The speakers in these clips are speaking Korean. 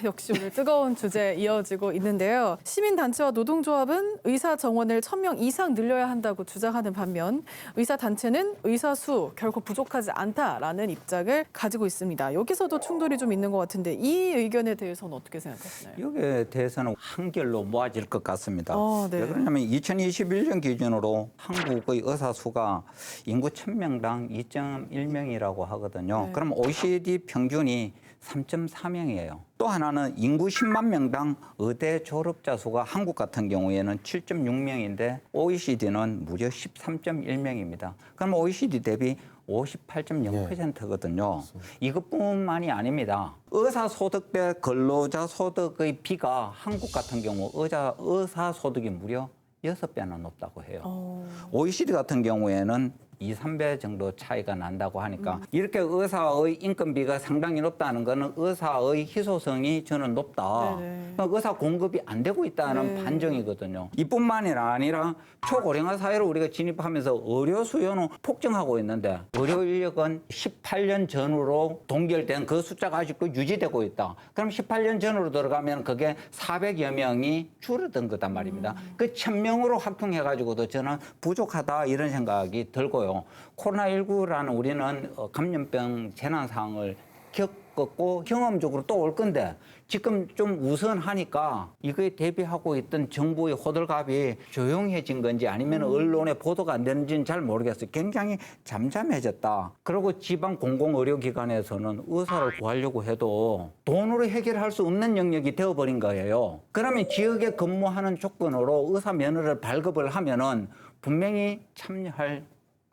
역시 오늘 뜨거운 주제 이어지고 있는데요. 시민단체와 노동조합은 의사 정원을 1,000명 이상 늘려야 한다고 주장하는 반면 의사단체는 의사 수 결코 부족하지 않다라는 입장을 가지고 있습니다. 여기서도 충돌이 좀 있는 것 같은데 이 의견에 대해서는 어떻게 생각하시나요? 여기에 대해서는 한결로 모아질 것 같습니다. 네. 왜 그러냐면 2021년 기준으로 한국의 의사 수가 인구 1,000명당 2.1명이라고 하거든요. 네. 그럼 OECD 평균이 3.4명이에요. 또 하나는 인구 10만 명당 의대 졸업자 수가 한국 같은 경우에는 7.6명인데 OECD는 무려 13.1명입니다. 그럼 OECD 대비 58.0%거든요. 이것뿐만이 아닙니다. 의사 소득 대 근로자 소득의 비가 한국 같은 경우 의사 소득이 무려 6배나 높다고 해요. OECD 같은 경우에는 2, 3배 정도 차이가 난다고 하니까 이렇게 의사의 인건비가 상당히 높다는 거는 의사의 희소성이 저는 높다. 그러니까 의사 공급이 안 되고 있다는 반증이거든요. 이뿐만이 아니라 초고령화 사회로 우리가 진입하면서 의료 수요는 폭증하고 있는데 의료 인력은 18년 전으로 동결된 그 숫자가 아직도 유지되고 있다. 그럼 18년 전으로 들어가면 그게 400여 명이 줄어든 거단 말입니다. 그 1,000명으로 확충해가지고도 저는 부족하다 이런 생각이 들고요. 코로나19라는 우리는 감염병 재난 상황을 겪었고 경험적으로 또 올 건데 지금 좀 우선하니까 이거에 대비하고 있던 정부의 호들갑이 조용해진 건지 아니면 언론에 보도가 안 되는지는 잘 모르겠어요. 굉장히 잠잠해졌다. 그리고 지방 공공의료기관에서는 의사를 구하려고 해도 돈으로 해결할 수 없는 영역이 되어버린 거예요. 그러면 지역에 근무하는 조건으로 의사 면허를 발급을 하면은 분명히 참여할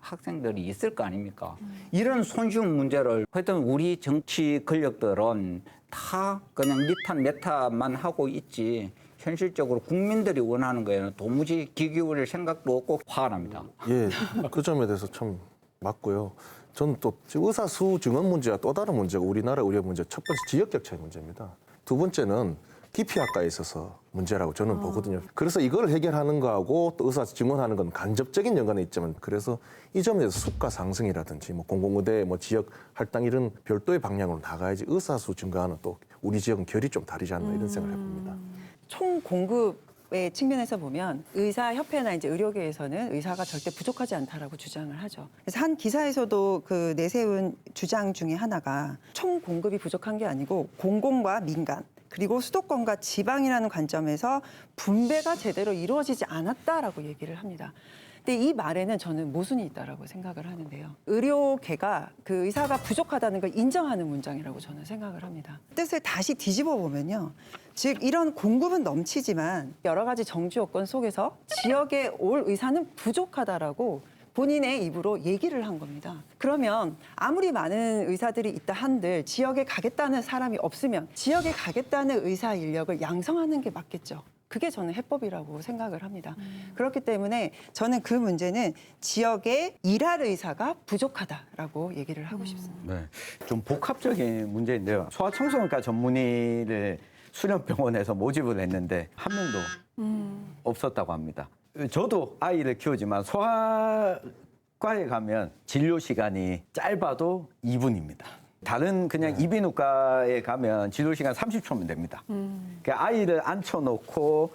학생들이 있을 거 아닙니까? 이런 손쉬운 문제를 하여튼 우리 정치 권력들은 다 그냥 니탄 내탓만 하고 있지 현실적으로 국민들이 원하는 거에는 도무지 귀 기울일 생각도 없고 화가 납니다. 예, 그 점에 대해서 참 맞고요. 저는 또 의사 수 증원 문제와 또 다른 문제가 우리나라 의료 문제 첫 번째 지역 격차의 문제입니다. 두 번째는 기피학과에 있어서 문제라고 저는 보거든요. 그래서 이걸 해결하는 거하고 또 의사 증원하는 건 간접적인 연관이 있지만 그래서 이 점에 대해서 수가 상승이라든지 뭐 공공의대 뭐 지역 할당 이런 별도의 방향으로 나가야지 의사 수 증가하는 또 우리 지역은 결이 좀 다르지 않나 이런 생각을 해봅니다. 총 공급의 측면에서 보면 의사협회나 이제 의료계에서는 의사가 절대 부족하지 않다라고 주장을 하죠. 그래서 한 기사에서도 그 내세운 주장 중에 하나가 총 공급이 부족한 게 아니고 공공과 민간 그리고 수도권과 지방이라는 관점에서 분배가 제대로 이루어지지 않았다라고 얘기를 합니다. 근데 이 말에는 저는 모순이 있다라고 생각을 하는데요. 의료계가 그 의사가 부족하다는 걸 인정하는 문장이라고 저는 생각을 합니다. 뜻을 다시 뒤집어 보면요. 즉 이런 공급은 넘치지만 여러 가지 정주 요건 속에서 지역에 올 의사는 부족하다라고 본인의 입으로 얘기를 한 겁니다. 그러면 아무리 많은 의사들이 있다 한들 지역에 가겠다는 사람이 없으면 지역에 가겠다는 의사 인력을 양성하는 게 맞겠죠. 그게 저는 해법이라고 생각을 합니다. 그렇기 때문에 저는 그 문제는 지역에 일할 의사가 부족하다라고 얘기를 하고 싶습니다. 네, 좀 복합적인 문제인데요. 소아청소년과 전문의를 수련병원에서 모집을 했는데 한 명도 없었다고 합니다. 저도 아이를 키우지만 소아과에 가면 진료 시간이 짧아도 2분입니다. 다른 그냥 이비인후과에 가면 진료 시간 30초면 됩니다. 그러니까 아이를 앉혀놓고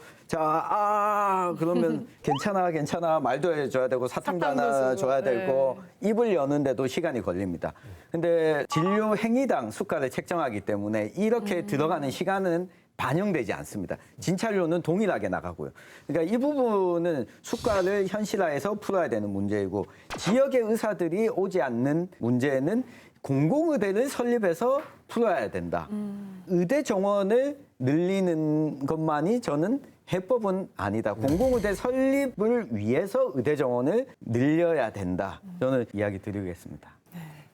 그러면 괜찮아 말도 해줘야 되고 사탕도 하나 줘야 되고 입을 여는데도 시간이 걸립니다. 근데 진료 행위당 수가를 책정하기 때문에 이렇게 들어가는 시간은 반영되지 않습니다. 진찰료는 동일하게 나가고요. 그러니까 이 부분은 수가를 현실화해서 풀어야 되는 문제이고 지역의 의사들이 오지 않는 문제는 공공의대를 설립해서 풀어야 된다. 의대 정원을 늘리는 것만이 저는 해법은 아니다. 공공의대 설립을 위해서 의대 정원을 늘려야 된다. 저는 이야기 드리겠습니다.